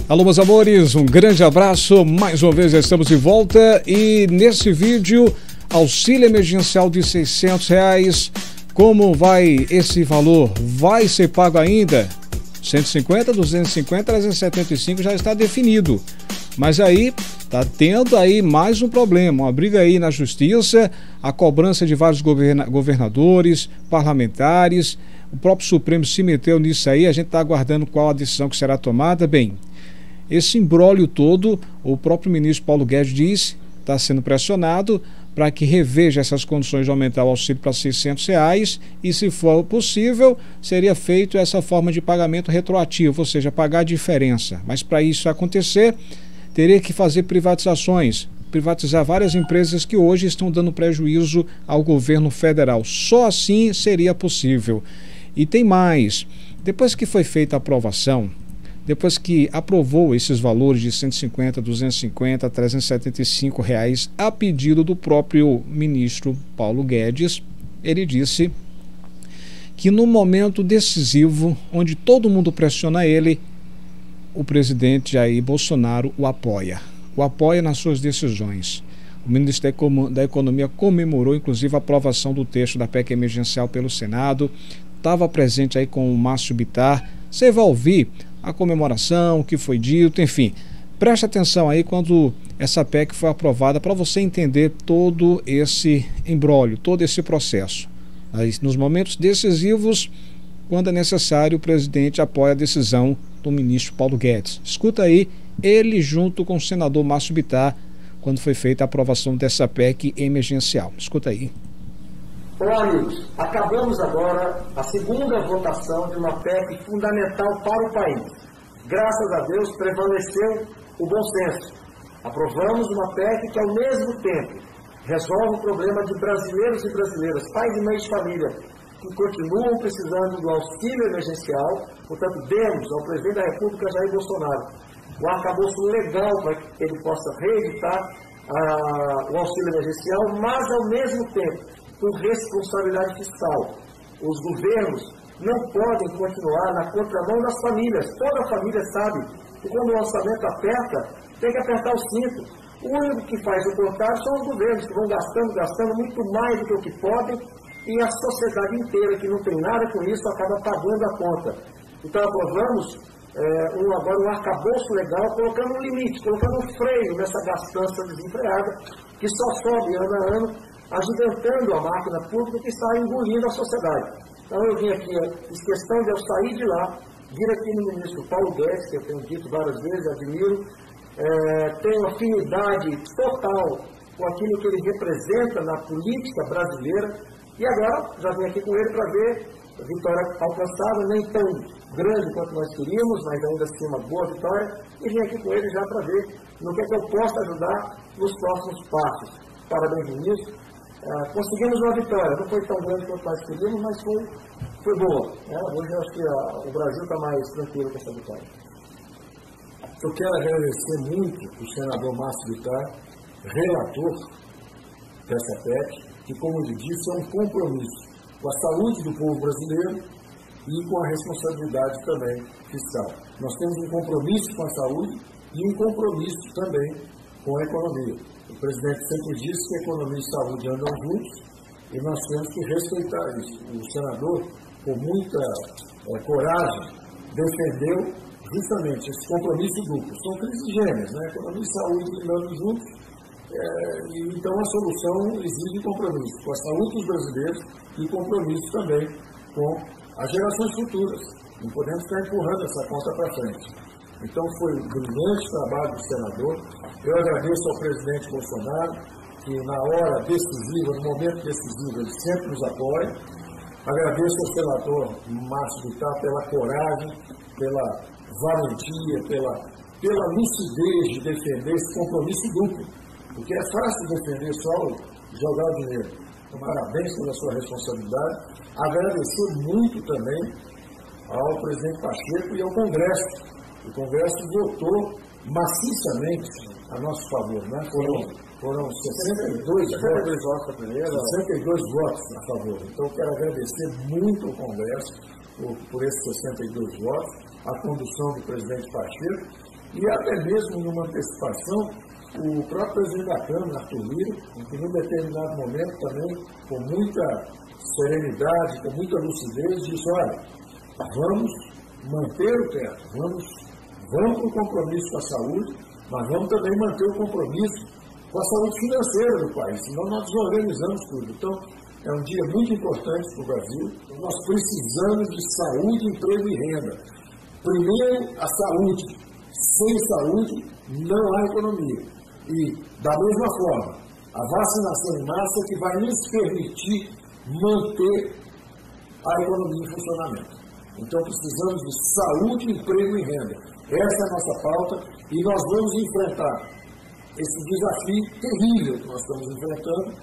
Alô, meus amores, um grande abraço. Mais uma vez estamos de volta e nesse vídeo, auxílio emergencial de R$600. Como vai esse valor? Vai ser pago ainda? 150, 250, 375 já está definido. Mas aí, tá tendo aí mais um problema, uma briga aí na justiça, a cobrança de vários governadores, parlamentares, o próprio Supremo se meteu nisso aí, a gente está aguardando qual a decisão que será tomada. Bem, esse imbróglio todo, o próprio ministro Paulo Guedes disse, está sendo pressionado para que reveja essas condições de aumentar o auxílio para R$600 e, se for possível, seria feito essa forma de pagamento retroativo, ou seja, pagar a diferença. Mas para isso acontecer, teria que fazer privatizações, privatizar várias empresas que hoje estão dando prejuízo ao governo federal. Só assim seria possível. E tem mais, depois que foi feita a aprovação, depois que aprovou esses valores de 150, 250, 375 reais a pedido do próprio ministro Paulo Guedes, ele disse que no momento decisivo, onde todo mundo pressiona ele, o presidente Jair Bolsonaro o apoia nas suas decisões. O ministro da Economia comemorou inclusive a aprovação do texto da PEC emergencial pelo Senado, estava presente aí com o Márcio Bittar. Você vai ouvir a comemoração, o que foi dito, enfim. Preste atenção aí quando essa PEC foi aprovada para você entender todo esse imbróglio, todo esse processo. Aí, nos momentos decisivos, quando é necessário, o presidente apoia a decisão do ministro Paulo Guedes. Escuta aí, ele junto com o senador Márcio Bittar, quando foi feita a aprovação dessa PEC emergencial. Escuta aí. Olá, amigos. Acabamos agora a segunda votação de uma PEC fundamental para o país. Graças a Deus prevaleceu o bom senso. Aprovamos uma PEC que, ao mesmo tempo, resolve o problema de brasileiros e brasileiras, pais e mães de família, que continuam precisando do auxílio emergencial. Portanto, demos ao presidente da República, Jair Bolsonaro, o arcabouço legal para que ele possa reeditar o auxílio emergencial, mas, ao mesmo tempo, com responsabilidade fiscal. Os governos não podem continuar na contramão das famílias. Toda família sabe que quando o orçamento aperta, tem que apertar o cinto. O único que faz o contrário são os governos, que vão gastando muito mais do que o que podem, e a sociedade inteira, que não tem nada com isso, acaba pagando a conta. Então aprovamos agora um arcabouço legal, colocando um limite, colocando um freio nessa gastança desenfreada, que só sobe ano a ano, agigantando a máquina pública que está engolindo a sociedade. Então eu vim aqui, fiz questão de eu sair de lá, vir aqui no ministro Paulo Guedes, que eu tenho dito várias vezes, admiro, tenho afinidade total com aquilo que ele representa na política brasileira, e agora já vim aqui com ele para ver a vitória alcançada, nem tão grande quanto nós queríamos, mas ainda assim uma boa vitória, e vim aqui com ele já para ver no que é que eu posso ajudar nos próximos passos. Parabéns, ministro. Conseguimos uma vitória, não foi tão grande quanto nós queríamos, mas foi boa. Hoje eu acho que o Brasil está mais tranquilo com essa vitória. Eu quero agradecer muito o senador Márcio Bittar, relator dessa PEC, que, como ele disse, é um compromisso com a saúde do povo brasileiro e com a responsabilidade também fiscal. Nós temos um compromisso com a saúde e um compromisso também com a economia. O presidente sempre disse que economia e saúde andam juntos e nós temos que respeitar isso. O senador, com muita coragem, defendeu justamente esse compromisso duplo. São crises gêmeas, né? Economia e saúde andando juntos, e então a solução exige compromisso com a saúde dos brasileiros e compromisso também com as gerações futuras. Não podemos ficar empurrando essa conta para frente. Então foi um brilhante trabalho do senador. Eu agradeço ao presidente Bolsonaro, que na hora decisiva, no momento decisivo, ele sempre nos apoia. Agradeço ao senador Márcio Bittar pela coragem, pela valentia, pela lucidez de defender esse compromisso duplo. Porque é fácil defender só jogar o dinheiro. Então, parabéns pela sua responsabilidade. Agradecer muito também ao presidente Pacheco e ao Congresso. O Congresso votou maciçamente a nosso favor, né? Foram 62 votos a primeira, 62 votos a favor. Então, quero agradecer muito ao Congresso por esses 62 votos, a condução do presidente Pacheco e até mesmo numa antecipação, o próprio presidente da Câmara, Arthur Lira, em um determinado momento também, com muita serenidade, com muita lucidez, disse, olha, vamos manter o teto, vamos para o compromisso com a saúde, mas vamos também manter o compromisso com a saúde financeira do país, senão nós desorganizamos tudo. Então, é um dia muito importante para o Brasil. Nós precisamos de saúde, emprego e renda. Primeiro, a saúde. Sem saúde, não há economia. E, da mesma forma, a vacinação em massa que vai nos permitir manter a economia em funcionamento. Então, precisamos de saúde, emprego e renda. Essa é a nossa pauta e nós vamos enfrentar esse desafio terrível que nós estamos enfrentando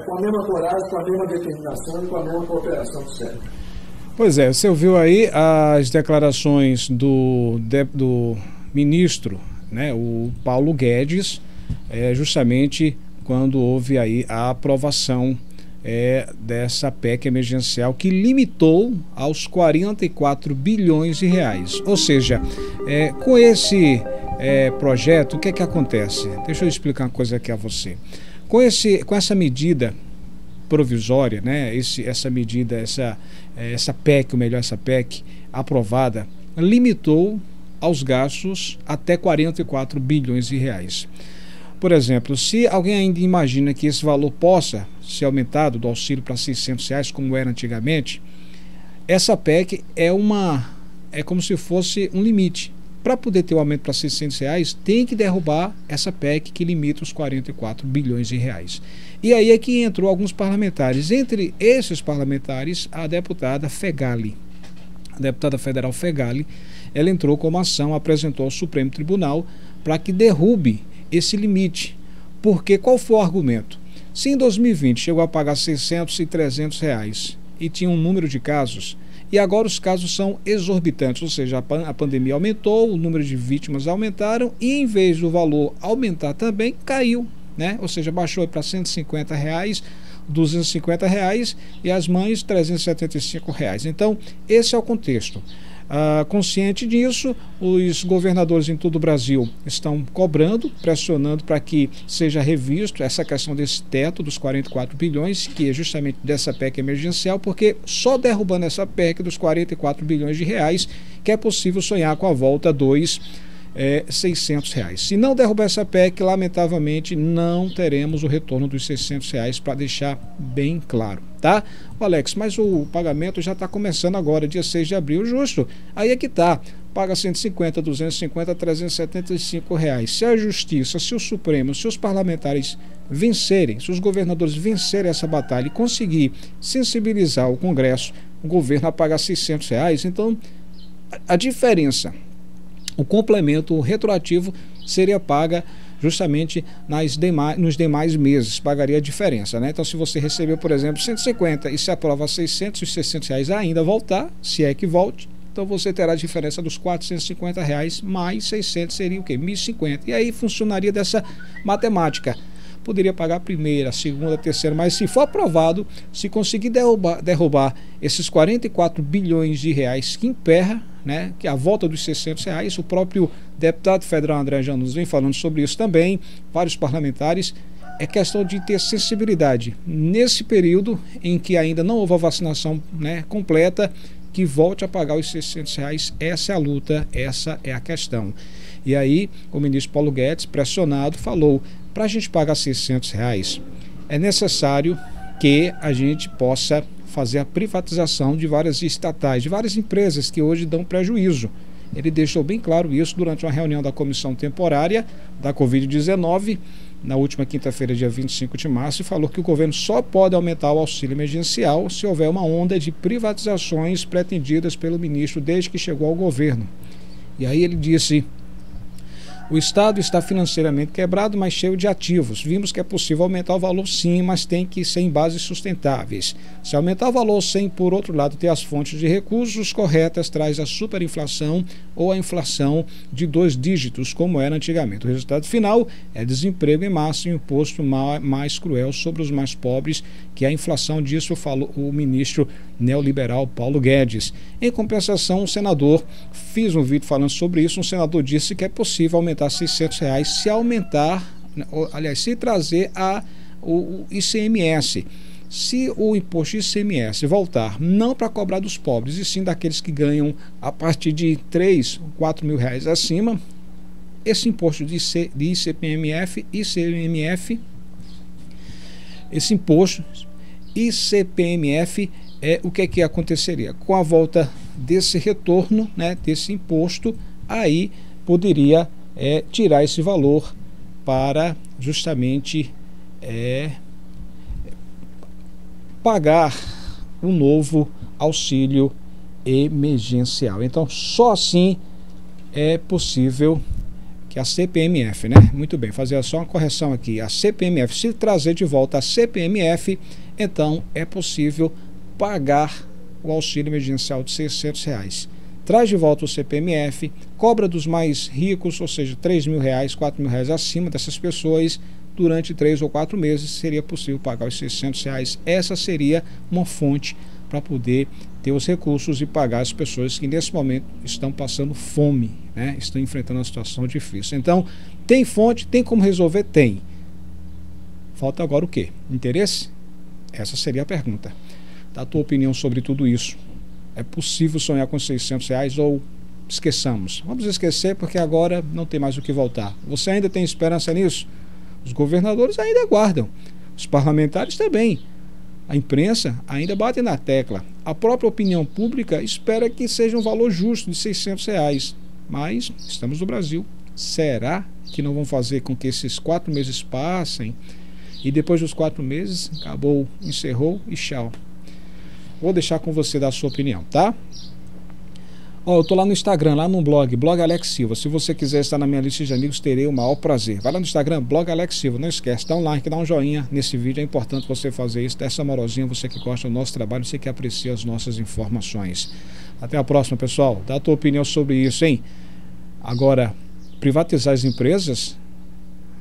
com a mesma coragem, com a mesma determinação e com a mesma cooperação do SEB. Pois é, você ouviu aí as declarações do ministro, né, o Paulo Guedes, justamente quando houve aí a aprovação dessa PEC emergencial que limitou aos 44 bilhões de reais. Ou seja, com esse projeto, o que é que acontece? Deixa eu explicar uma coisa aqui a você. Com essa medida provisória, né, essa medida, essa PEC, ou melhor, essa PEC aprovada, limitou aos gastos até 44 bilhões de reais. Por exemplo, se alguém ainda imagina que esse valor possa ser aumentado do auxílio para R$600, como era antigamente, essa PEC é como se fosse um limite. Para poder ter o aumento para R$600, tem que derrubar essa PEC que limita os 44 bilhões de reais. E aí é que entrou alguns parlamentares. Entre esses parlamentares, a deputada Fegali, a deputada federal Fegali, ela entrou com uma ação, apresentou ao Supremo Tribunal para que derrube esse limite. Porque qual foi o argumento? Se em 2020 chegou a pagar R$600 e R$300 e tinha um número de casos, e agora os casos são exorbitantes, ou seja, a pandemia aumentou, o número de vítimas aumentaram e em vez do valor aumentar também, caiu, né? Ou seja, baixou para R$150, R$250 e as mães R$375. Então, esse é o contexto. Consciente disso, os governadores em todo o Brasil estão cobrando, pressionando para que seja revisto essa questão desse teto dos 44 bilhões, que é justamente dessa PEC emergencial, porque só derrubando essa PEC dos 44 bilhões de reais que é possível sonhar com a volta dos R$600. Se não derrubar essa PEC, lamentavelmente não teremos o retorno dos R$600, para deixar bem claro, tá? Alex, mas o pagamento já está começando agora, dia 6 de abril, justo. Aí é que tá, paga 150, 250, 375 reais. Se a Justiça, se o Supremo, se os parlamentares vencerem, se os governadores vencerem essa batalha e conseguir sensibilizar o Congresso, o governo a pagar R$600, então a diferença, o complemento retroativo seria paga justamente nos demais meses, pagaria a diferença, né? Então, se você recebeu, por exemplo, 150 e se aprova 600, os R$600 ainda voltar, se é que volte, então você terá a diferença dos R$450 mais 600 seria o quê? 1.050. E aí funcionaria dessa matemática. Poderia pagar a primeira, a segunda, a terceira, mas se for aprovado, se conseguir derrubar esses 44 bilhões de reais que emperra, né, que é a volta dos R$600, o próprio deputado federal André Janus vem falando sobre isso também, vários parlamentares, é questão de ter sensibilidade nesse período em que ainda não houve a vacinação, né, completa, que volte a pagar os R$600, essa é a luta, essa é a questão. E aí o ministro Paulo Guedes, pressionado, falou, para a gente pagar R$600, é necessário que a gente possa fazer a privatização de várias estatais, de várias empresas que hoje dão prejuízo. Ele deixou bem claro isso durante uma reunião da comissão temporária da Covid-19, na última quinta-feira, dia 25 de março, e falou que o governo só pode aumentar o auxílio emergencial se houver uma onda de privatizações pretendidas pelo ministro desde que chegou ao governo. E aí ele disse, O Estado está financeiramente quebrado, mas cheio de ativos. Vimos que é possível aumentar o valor sim, mas tem que ser em bases sustentáveis. Se aumentar o valor sem, por outro lado, ter as fontes de recursos corretas, traz a superinflação ou a inflação de 2 dígitos, como era antigamente. O resultado final é desemprego em massa e um imposto mais cruel sobre os mais pobres, que a inflação disso falou o ministro neoliberal Paulo Guedes. Em compensação, um senador, fiz um vídeo falando sobre isso, um senador disse que é possível aumentar R$600 se aumentar, aliás, se trazer o ICMS. Se o imposto de ICMS voltar não para cobrar dos pobres, e sim daqueles que ganham a partir de 3, 4 mil reais acima, esse imposto de ICPMF, ICMF, esse imposto ICPMF, o que aconteceria? Com a volta desse retorno, né, desse imposto, aí poderia tirar esse valor para justamente pagar um novo auxílio emergencial. Então, só assim é possível que a CPMF, né? Muito bem, fazer só uma correção aqui. A CPMF, se trazer de volta a CPMF, então é possível pagar o auxílio emergencial de R$600. Traz de volta o CPMF, cobra dos mais ricos, ou seja, R$3 mil, R$4 mil acima dessas pessoas, durante 3 ou 4 meses seria possível pagar os R$600. Essa seria uma fonte para poder ter os recursos e pagar as pessoas que nesse momento estão passando fome, né? Estão enfrentando uma situação difícil. Então, tem fonte, tem como resolver? Tem. Falta agora o quê? Interesse? Essa seria a pergunta. Dá a tua opinião sobre tudo isso. É possível sonhar com R$600 ou esqueçamos? Vamos esquecer porque agora não tem mais o que voltar. Você ainda tem esperança nisso? Os governadores ainda aguardam. Os parlamentares também. A imprensa ainda bate na tecla. A própria opinião pública espera que seja um valor justo de R$600. Mas estamos no Brasil. Será que não vão fazer com que esses 4 meses passem e depois dos 4 meses acabou, encerrou e tchau? Vou deixar com você dar a sua opinião, tá? Eu tô lá no Instagram, lá no blog Alex Silva. Se você quiser estar na minha lista de amigos, terei o maior prazer. Vai lá no Instagram, blog Alex Silva. Não esquece, dá um like, dá um joinha nesse vídeo. É importante você fazer isso. Dá essa moralzinha, você que gosta do nosso trabalho, você que aprecia as nossas informações. Até a próxima, pessoal. Dá a tua opinião sobre isso, hein? Agora, privatizar as empresas,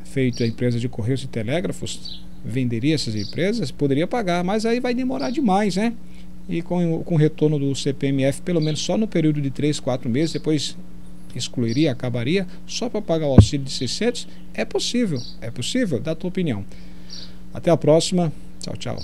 feito a empresa de Correios e Telégrafos, venderia essas empresas, poderia pagar, mas aí vai demorar demais, né? E com o retorno do CPMF, pelo menos só no período de 3, 4 meses, depois excluiria, acabaria, só para pagar o auxílio de 600, é possível, dá a tua opinião. Até a próxima, tchau, tchau.